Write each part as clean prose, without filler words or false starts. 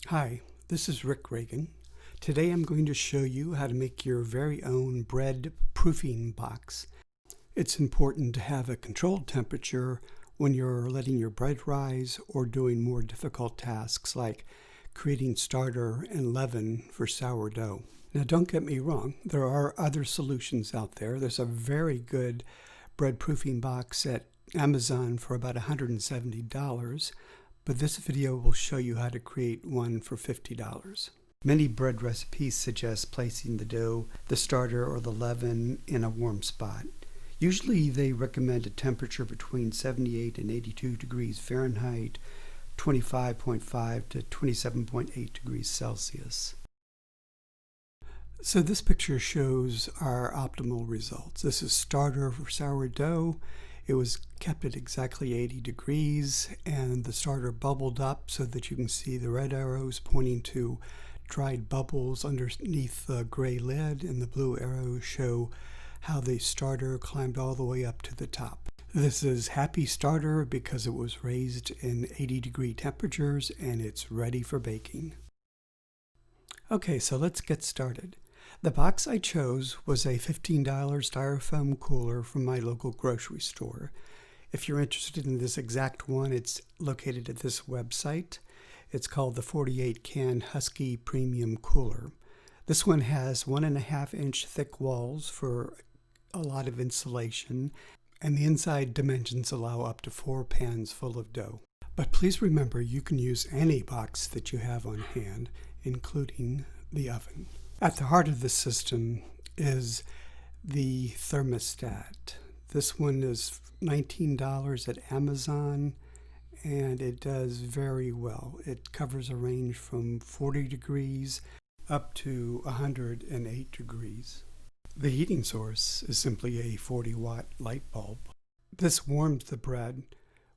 Hi, this is Rick Reagan. Today I'm going to show you how to make your very own bread proofing box. It's important to have a controlled temperature when you're letting your bread rise or doing more difficult tasks like creating starter and leaven for sourdough. Now don't get me wrong, there are other solutions out there. There's a very good bread proofing box at Amazon for about $170. But this video will show you how to create one for $50. Many bread recipes suggest placing the dough, the starter, or the leaven in a warm spot. Usually they recommend a temperature between 78 and 82 degrees Fahrenheit, 25.5 to 27.8 degrees Celsius. So this picture shows our optimal results. This is starter for sourdough. It was kept at exactly 80 degrees and the starter bubbled up so that you can see the red arrows pointing to dried bubbles underneath the gray lid, and the blue arrows show how the starter climbed all the way up to the top. This is happy starter because it was raised in 80-degree temperatures and it's ready for baking. Okay, so let's get started. The box I chose was a $15 Styrofoam cooler from my local grocery store. If you're interested in this exact one, it's located at this website. It's called the 48 Can Husky Premium Cooler. This one has 1.5-inch thick walls for a lot of insulation, and the inside dimensions allow up to 4 pans full of dough. But please remember, you can use any box that you have on hand, including the oven. At the heart of the system is the thermostat. This one is $19 at Amazon, and it does very well. It covers a range from 40 degrees up to 108 degrees. The heating source is simply a 40-watt light bulb. This warms the bread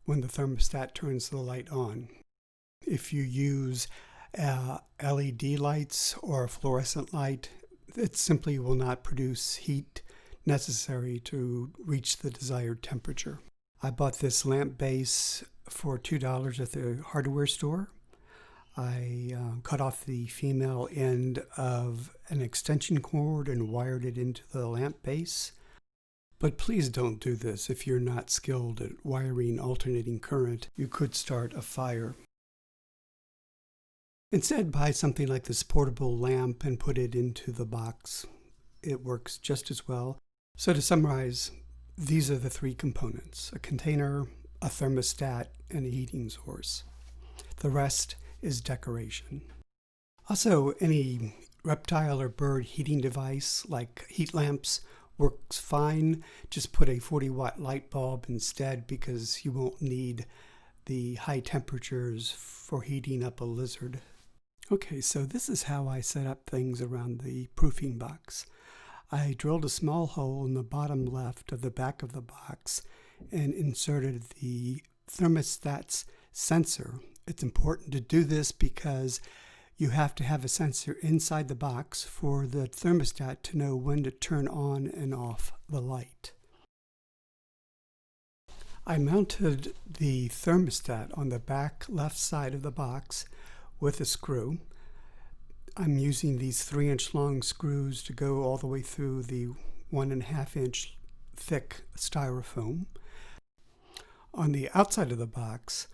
when the thermostat turns the light on. If you use LED lights or a fluorescent light, it simply will not produce heat necessary to reach the desired temperature. I bought this lamp base for $2 at the hardware store. I cut off the female end of an extension cord and wired it into the lamp base. But please don't do this if you're not skilled at wiring alternating current. You could start a fire. Instead, buy something like this portable lamp and put it into the box. It works just as well. So to summarize, these are the three components: a container, a thermostat, and a heating source. The rest is decoration. Also, any reptile or bird heating device like heat lamps works fine. Just put a 40-watt light bulb instead, because you won't need the high temperatures for heating up a lizard. Okay, so this is how I set up things around the proofing box. I drilled a small hole in the bottom left of the back of the box and inserted the thermostat's sensor. It's important to do this because you have to have a sensor inside the box for the thermostat to know when to turn on and off the light. I mounted the thermostat on the back left side of the box with a screw. I'm using these 3-inch long screws to go all the way through the 1.5-inch thick styrofoam. On the outside of the box,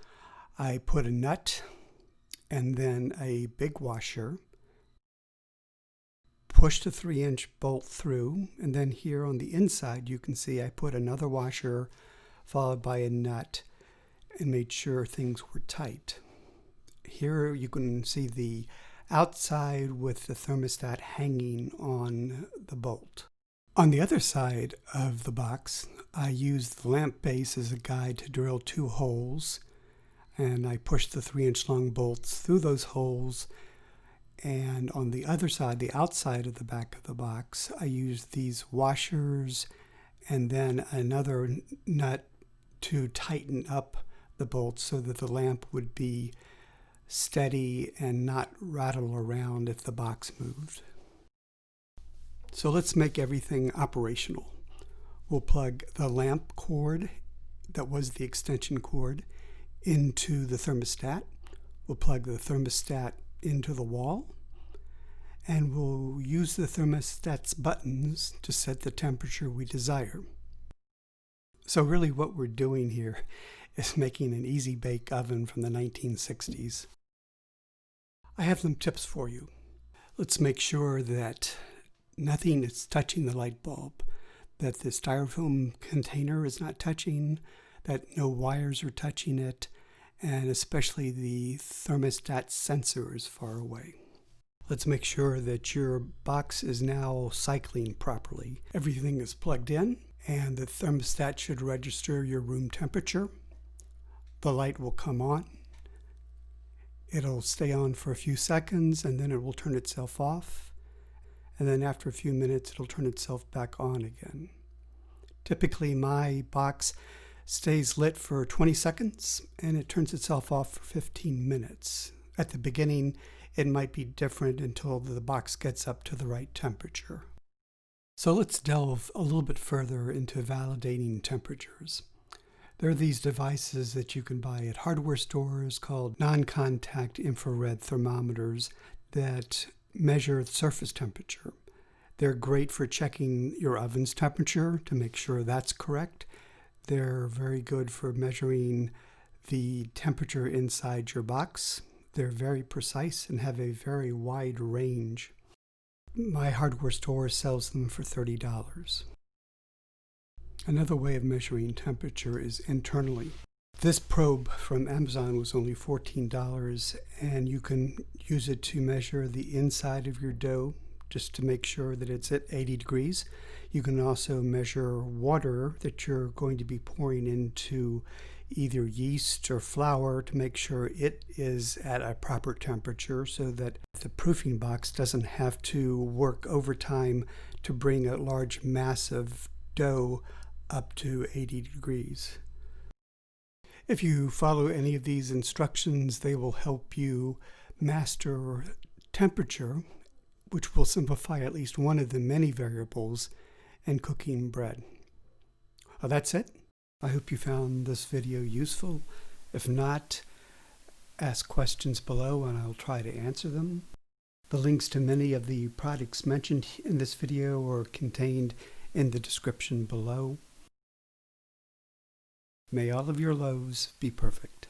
I put a nut and then a big washer, pushed a 3-inch bolt through, and then here on the inside you can see I put another washer followed by a nut and made sure things were tight. Here you can see the outside with the thermostat hanging on the bolt. On the other side of the box, I used the lamp base as a guide to drill 2 holes, and I pushed the 3-inch long bolts through those holes. And on the other side, the outside of the back of the box, I used these washers and then another nut to tighten up the bolts so that the lamp would be steady and not rattle around if the box moved. So let's make everything operational. We'll plug the lamp cord that was the extension cord into the thermostat. We'll plug the thermostat into the wall, and we'll use the thermostat's buttons to set the temperature we desire. So really what we're doing here is making an easy bake oven from the 1960s. I have some tips for you. Let's make sure that nothing is touching the light bulb, that the styrofoam container is not touching, that no wires are touching it, and especially the thermostat sensor is far away. Let's make sure that your box is now cycling properly. Everything is plugged in, and the thermostat should register your room temperature. The light will come on. It'll stay on for a few seconds, and then it will turn itself off. And then after a few minutes, it'll turn itself back on again. Typically, my box stays lit for 20 seconds, and it turns itself off for 15 minutes. At the beginning, it might be different until the box gets up to the right temperature. So let's delve a little bit further into validating temperatures. There are these devices that you can buy at hardware stores called non-contact infrared thermometers that measure surface temperature. They're great for checking your oven's temperature to make sure that's correct. They're very good for measuring the temperature inside your box. They're very precise and have a very wide range. My hardware store sells them for $30. Another way of measuring temperature is internally. This probe from Amazon was only $14, and you can use it to measure the inside of your dough just to make sure that it's at 80 degrees. You can also measure water that you're going to be pouring into either yeast or flour to make sure it is at a proper temperature so that the proofing box doesn't have to work overtime to bring a large mass of dough up to 80 degrees. If you follow any of these instructions, they will help you master temperature, which will simplify at least one of the many variables in cooking bread. Well, that's it. I hope you found this video useful. If not, ask questions below and I'll try to answer them. The links to many of the products mentioned in this video are contained in the description below. May all of your loaves be perfect.